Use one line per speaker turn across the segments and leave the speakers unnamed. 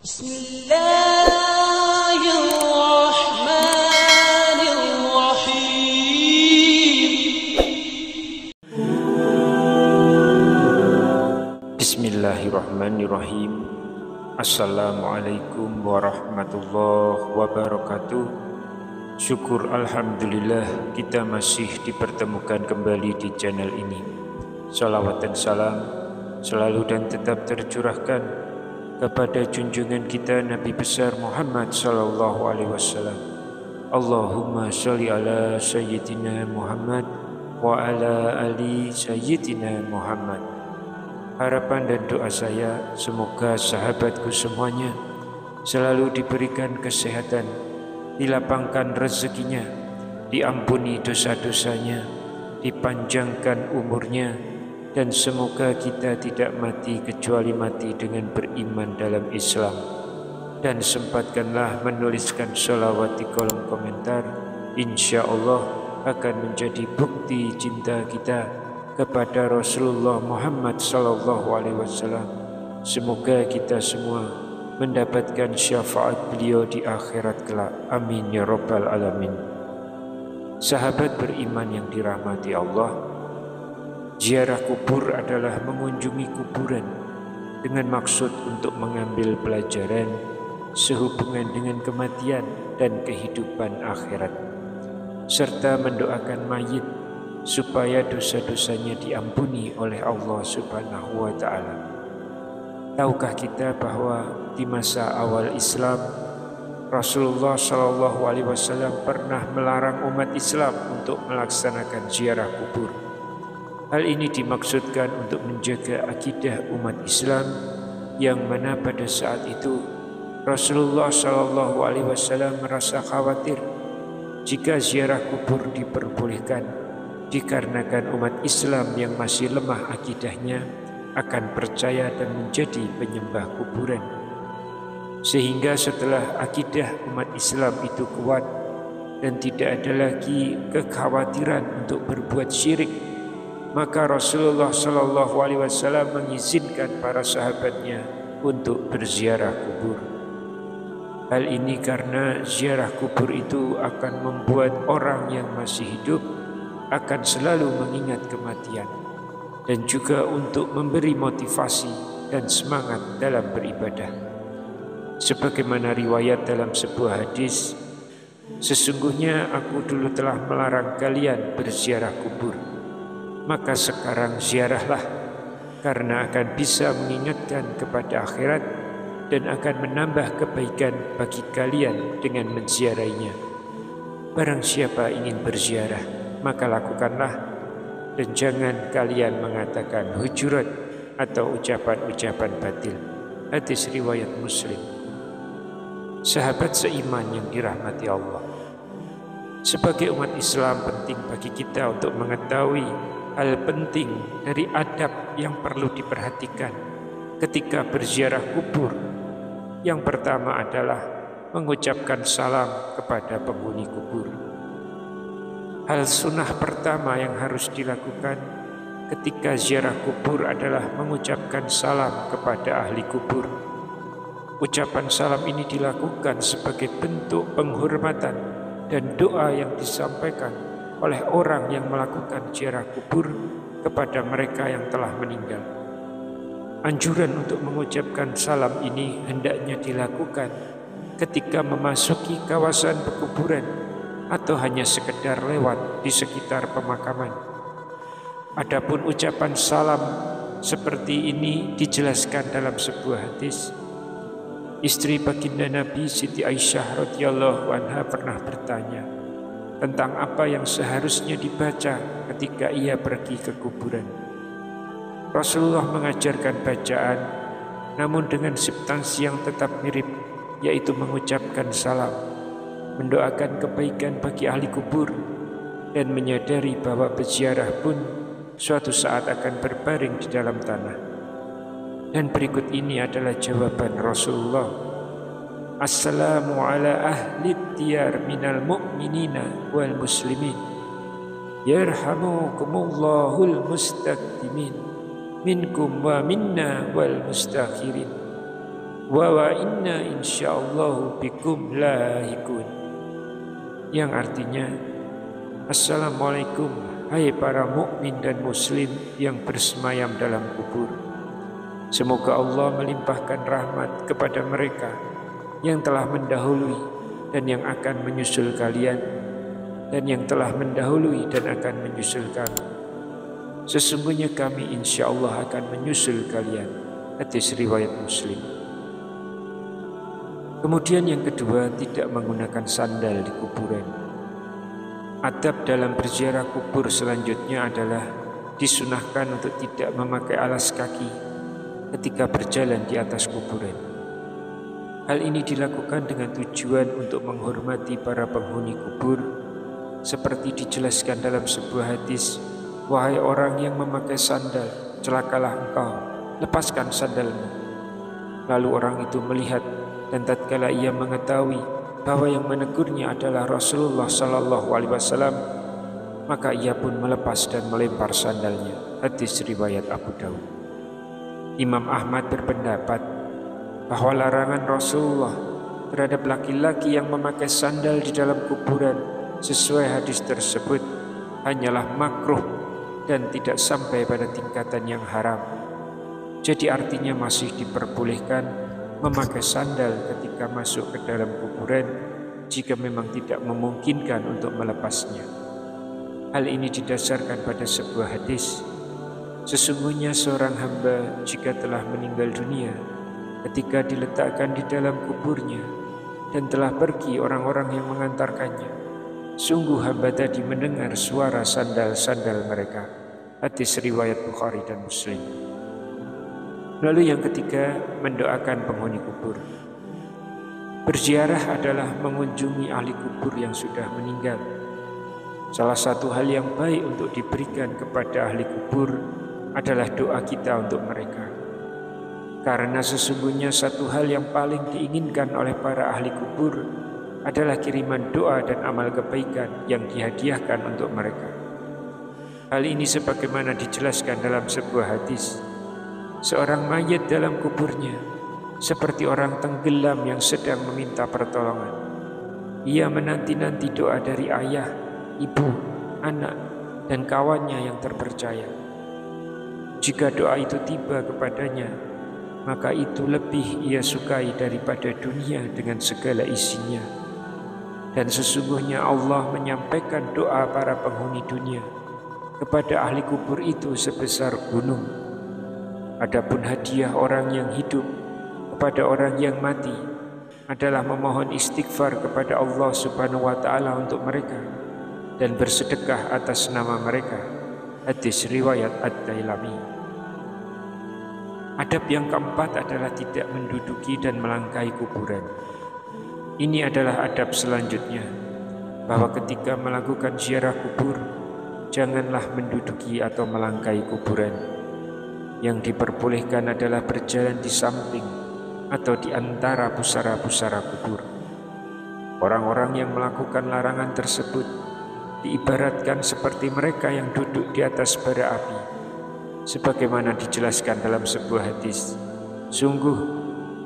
Bismillahirrahmanirrahim. Bismillahirrahmanirrahim. Assalamualaikum warahmatullahi wabarakatuh. Syukur alhamdulillah kita masih dipertemukan kembali di channel ini. Salawat dan salam selalu dan tetap tercurahkan kepada junjungan kita Nabi besar Muhammad sallallahu alaihi wasallam. Allahumma sholli ala sayyidina Muhammad wa ala ali sayyidina Muhammad. Harapan dan doa saya semoga sahabatku semuanya selalu diberikan kesehatan, dilapangkan rezekinya, diampuni dosa-dosanya, dipanjangkan umurnya, dan semoga kita tidak mati kecuali mati dengan beriman dalam Islam. Dan sempatkanlah menuliskan sholawat di kolom komentar. Insya Allah akan menjadi bukti cinta kita kepada Rasulullah Muhammad sallallahu alaihi wasallam. Semoga kita semua mendapatkan syafaat beliau di akhirat kelak. Amin ya rabbal alamin. Sahabat beriman yang dirahmati Allah, ziarah kubur adalah mengunjungi kuburan dengan maksud untuk mengambil pelajaran sehubungan dengan kematian dan kehidupan akhirat, serta mendoakan mayit supaya dosa-dosanya diampuni oleh Allah Subhanahu wa Ta'ala. Tahukah kita bahwa di masa awal Islam, Rasulullah Shallallahu Alaihi Wasallam pernah melarang umat Islam untuk melaksanakan ziarah kubur. Hal ini dimaksudkan untuk menjaga akidah umat Islam, yang mana pada saat itu Rasulullah Shallallahu Alaihi Wasallam merasa khawatir jika ziarah kubur diperbolehkan, dikarenakan umat Islam yang masih lemah akidahnya akan percaya dan menjadi penyembah kuburan. Sehingga setelah akidah umat Islam itu kuat dan tidak ada lagi kekhawatiran untuk berbuat syirik, maka Rasulullah Shallallahu Alaihi Wasallam mengizinkan para sahabatnya untuk berziarah kubur. Hal ini karena ziarah kubur itu akan membuat orang yang masih hidup akan selalu mengingat kematian, dan juga untuk memberi motivasi dan semangat dalam beribadah. Sebagaimana riwayat dalam sebuah hadis, sesungguhnya aku dulu telah melarang kalian berziarah kubur, maka sekarang ziarahlah, karena akan bisa mengingatkan kepada akhirat dan akan menambah kebaikan bagi kalian dengan menziarahinya. Barang siapa ingin berziarah, maka lakukanlah, dan jangan kalian mengatakan hujurat atau ucapan-ucapan batil. Hadis riwayat Muslim. Sahabat seiman yang dirahmati Allah, sebagai umat Islam penting bagi kita untuk mengetahui hal penting dari adab yang perlu diperhatikan ketika berziarah kubur. Yang pertama adalah mengucapkan salam kepada penghuni kubur. Hal sunnah pertama yang harus dilakukan ketika ziarah kubur adalah mengucapkan salam kepada ahli kubur. Ucapan salam ini dilakukan sebagai bentuk penghormatan dan doa yang disampaikan oleh orang yang melakukan ziarah kubur kepada mereka yang telah meninggal. Anjuran untuk mengucapkan salam ini hendaknya dilakukan ketika memasuki kawasan pekuburan atau hanya sekedar lewat di sekitar pemakaman. Adapun ucapan salam seperti ini dijelaskan dalam sebuah hadis. Istri baginda Nabi Siti Aisyah radhiyallahu anha pernah bertanya tentang apa yang seharusnya dibaca ketika ia pergi ke kuburan. Rasulullah mengajarkan bacaan, namun dengan substansi yang tetap mirip, yaitu mengucapkan salam, mendoakan kebaikan bagi ahli kubur, dan menyadari bahwa peziarah pun suatu saat akan berbaring di dalam tanah. Dan berikut ini adalah jawaban Rasulullah. Assalamu ala ahli diyar minal mu'minina wal muslimin, yarhamukumullahu mustaqdimin minkum wa minna wal mustakhirin, wa inna insyaallahu bikum lahikun, yang artinya assalamualaikum hai para mukmin dan muslim yang bersemayam dalam kubur. Semoga Allah melimpahkan rahmat kepada mereka yang telah mendahului dan yang akan menyusul kalian, dan yang telah mendahului dan akan menyusul kami. Sesungguhnya kami insya Allah akan menyusul kalian. Hadis riwayat Muslim. Kemudian yang kedua, tidak menggunakan sandal di kuburan. Adab dalam berziarah kubur selanjutnya adalah disunahkan untuk tidak memakai alas kaki ketika berjalan di atas kuburan. Hal ini dilakukan dengan tujuan untuk menghormati para penghuni kubur, seperti dijelaskan dalam sebuah hadis, wahai orang yang memakai sandal, celakalah engkau, lepaskan sandalmu. Lalu orang itu melihat, dan tatkala ia mengetahui bahwa yang menegurnya adalah Rasulullah SAW, maka ia pun melepas dan melempar sandalnya. Hadis riwayat Abu Daud. Imam Ahmad berpendapat bahwa larangan Rasulullah terhadap laki-laki yang memakai sandal di dalam kuburan sesuai hadis tersebut hanyalah makruh dan tidak sampai pada tingkatan yang haram. Jadi artinya masih diperbolehkan memakai sandal ketika masuk ke dalam kuburan jika memang tidak memungkinkan untuk melepasnya. Hal ini didasarkan pada sebuah hadis, sesungguhnya seorang hamba jika telah meninggal dunia, ketika diletakkan di dalam kuburnya dan telah pergi orang-orang yang mengantarkannya, sungguh hamba tadi mendengar suara sandal-sandal mereka. Hadis riwayat Bukhari dan Muslim. Lalu yang ketiga, mendoakan penghuni kubur. Berziarah adalah mengunjungi ahli kubur yang sudah meninggal. Salah satu hal yang baik untuk diberikan kepada ahli kubur adalah doa kita untuk mereka. Karena sesungguhnya satu hal yang paling diinginkan oleh para ahli kubur adalah kiriman doa dan amal kebaikan yang dihadiahkan untuk mereka. Hal ini sebagaimana dijelaskan dalam sebuah hadis, seorang mayit dalam kuburnya seperti orang tenggelam yang sedang meminta pertolongan. Ia menanti-nanti doa dari ayah, ibu, anak, dan kawannya yang terpercaya. Jika doa itu tiba kepadanya, maka itu lebih ia sukai daripada dunia dengan segala isinya. Dan sesungguhnya Allah menyampaikan doa para penghuni dunia kepada ahli kubur itu sebesar gunung. Adapun hadiah orang yang hidup kepada orang yang mati adalah memohon istighfar kepada Allah Subhanahu wa Ta'ala untuk mereka dan bersedekah atas nama mereka. Hadis riwayat Ad-Dailami. Adab yang keempat adalah tidak menduduki dan melangkahi kuburan. Ini adalah adab selanjutnya, bahwa ketika melakukan ziarah kubur, janganlah menduduki atau melangkahi kuburan. Yang diperbolehkan adalah berjalan di samping atau di antara pusara-pusara kubur. Orang-orang yang melakukan larangan tersebut diibaratkan seperti mereka yang duduk di atas bara api. Sebagaimana dijelaskan dalam sebuah hadis, sungguh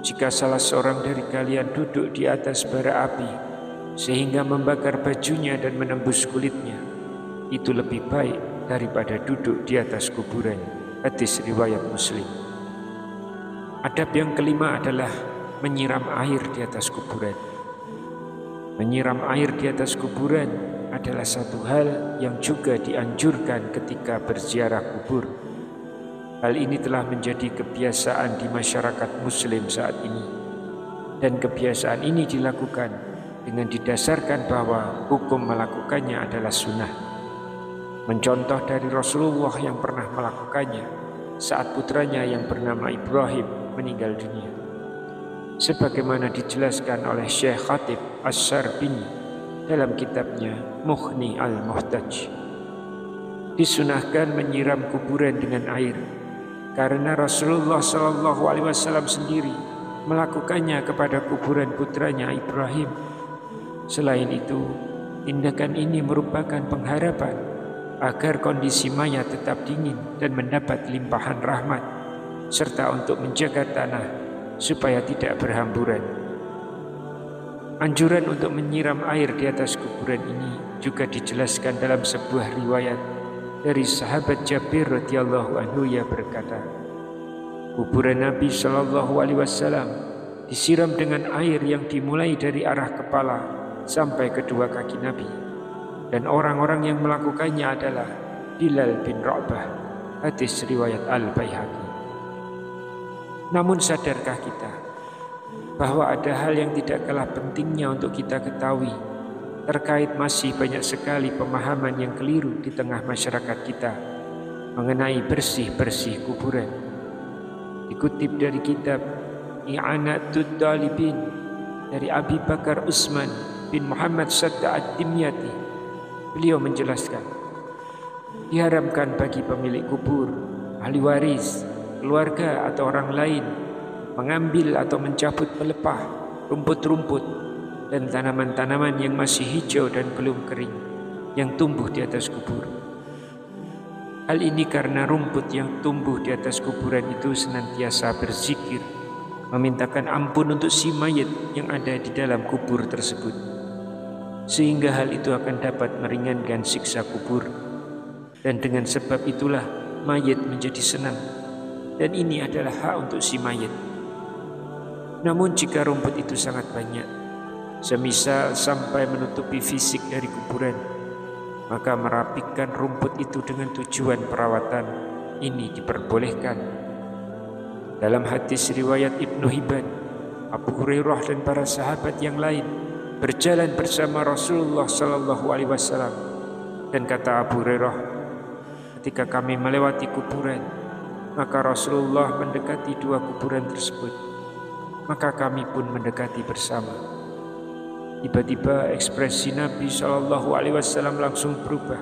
jika salah seorang dari kalian duduk di atas bara api sehingga membakar bajunya dan menembus kulitnya, itu lebih baik daripada duduk di atas kuburan. Hadis riwayat Muslim. Adab yang kelima adalah menyiram air di atas kuburan. Menyiram air di atas kuburan adalah satu hal yang juga dianjurkan ketika berziarah kubur. Hal ini telah menjadi kebiasaan di masyarakat Muslim saat ini, dan kebiasaan ini dilakukan dengan didasarkan bahwa hukum melakukannya adalah sunnah. Mencontoh dari Rasulullah yang pernah melakukannya saat putranya yang bernama Ibrahim meninggal dunia. Sebagaimana dijelaskan oleh Syekh Khatib As-Sarbini dalam kitabnya Mughni Al-Muhtaj. Disunahkan menyiram kuburan dengan air karena Rasulullah SAW sendiri melakukannya kepada kuburan putranya Ibrahim. Selain itu, tindakan ini merupakan pengharapan agar kondisi mayat tetap dingin dan mendapat limpahan rahmat, serta untuk menjaga tanah supaya tidak berhamburan. Anjuran untuk menyiram air di atas kuburan ini juga dijelaskan dalam sebuah riwayat dari sahabat Jabir radhiyallahu anhu. Ia berkata, kuburan Nabi Shallallahu Alaihi Wasallam disiram dengan air yang dimulai dari arah kepala sampai kedua kaki Nabi, dan orang-orang yang melakukannya adalah Bilal bin Rabah. Hadis riwayat Al-Baihaqi. Namun sadarkah kita bahwa ada hal yang tidak kalah pentingnya untuk kita ketahui terkait masih banyak sekali pemahaman yang keliru di tengah masyarakat kita mengenai bersih-bersih kuburan. Dikutip dari kitab I'anatud Talibin dari Abi Bakar Utsman bin Muhammad Sadda Ad-Dimyati, beliau menjelaskan, diharamkan bagi pemilik kubur, ahli waris, keluarga atau orang lain mengambil atau mencabut pelepah, rumput-rumput dan tanaman-tanaman yang masih hijau dan belum kering yang tumbuh di atas kubur. Hal ini karena rumput yang tumbuh di atas kuburan itu senantiasa berzikir, memintakan ampun untuk si mayit yang ada di dalam kubur tersebut, sehingga hal itu akan dapat meringankan siksa kubur, dan dengan sebab itulah mayit menjadi senang, dan ini adalah hak untuk si mayit. Namun jika rumput itu sangat banyak, semisal sampai menutupi fisik dari kuburan, maka merapikan rumput itu dengan tujuan perawatan ini diperbolehkan. Dalam hadis riwayat Ibnu Hibban, Abu Hurairah dan para sahabat yang lain berjalan bersama Rasulullah Sallallahu Alaihi Wasallam, dan kata Abu Hurairah, ketika kami melewati kuburan, maka Rasulullah mendekati dua kuburan tersebut, maka kami pun mendekati bersama. Tiba-tiba ekspresi Nabi Shallallahu Alaihi Wasallam langsung berubah,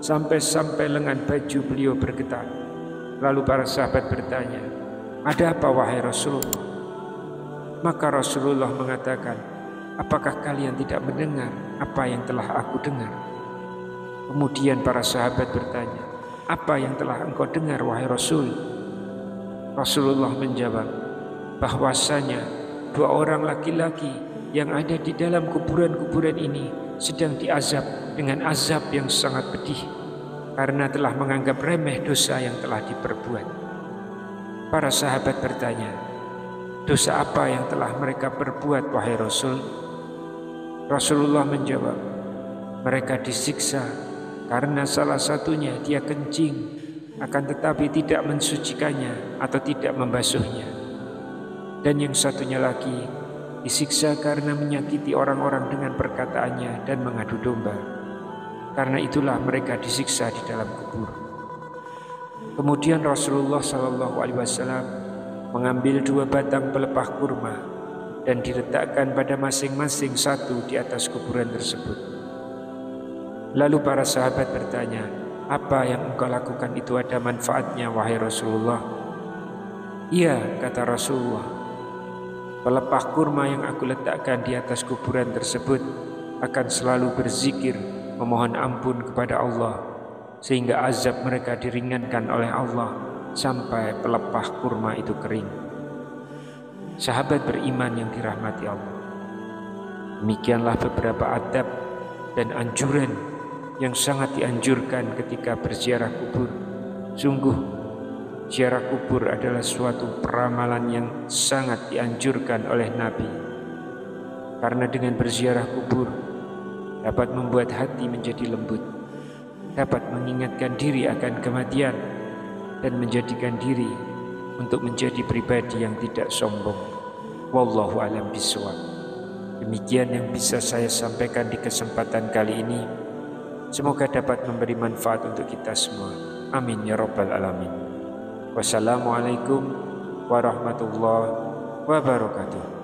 sampai lengan baju beliau bergetar. Lalu para sahabat bertanya, ada apa wahai Rasulullah? Maka Rasulullah mengatakan, apakah kalian tidak mendengar apa yang telah aku dengar? Kemudian para sahabat bertanya, apa yang telah engkau dengar wahai Rasul? Rasulullah menjawab, bahwasanya dua orang laki-laki yang ada di dalam kuburan-kuburan ini sedang diazab dengan azab yang sangat pedih karena telah menganggap remeh dosa yang telah diperbuat. Para sahabat bertanya, dosa apa yang telah mereka perbuat wahai Rasul? Rasulullah menjawab, mereka disiksa karena salah satunya dia kencing, akan tetapi tidak mensucikannya atau tidak membasuhnya. Dan yang satunya lagi disiksa karena menyakiti orang-orang dengan perkataannya dan mengadu domba. Karena itulah mereka disiksa di dalam kubur. Kemudian Rasulullah SAW mengambil dua batang pelepah kurma dan diletakkan pada masing-masing satu di atas kuburan tersebut. Lalu para sahabat bertanya, apa yang engkau lakukan itu ada manfaatnya wahai Rasulullah? Iya, kata Rasulullah, pelepah kurma yang aku letakkan di atas kuburan tersebut akan selalu berzikir memohon ampun kepada Allah, sehingga azab mereka diringankan oleh Allah sampai pelepah kurma itu kering. Sahabat beriman yang dirahmati Allah, demikianlah beberapa adab dan anjuran yang sangat dianjurkan ketika berziarah kubur. Sungguh ziarah kubur adalah suatu peramalan yang sangat dianjurkan oleh Nabi, karena dengan berziarah kubur dapat membuat hati menjadi lembut, dapat mengingatkan diri akan kematian, dan menjadikan diri untuk menjadi pribadi yang tidak sombong. Wallahu a'lam bishawab. Demikian yang bisa saya sampaikan di kesempatan kali ini. Semoga dapat memberi manfaat untuk kita semua. Amin ya rabbal alamin. Wassalamualaikum warahmatullahi wabarakatuh.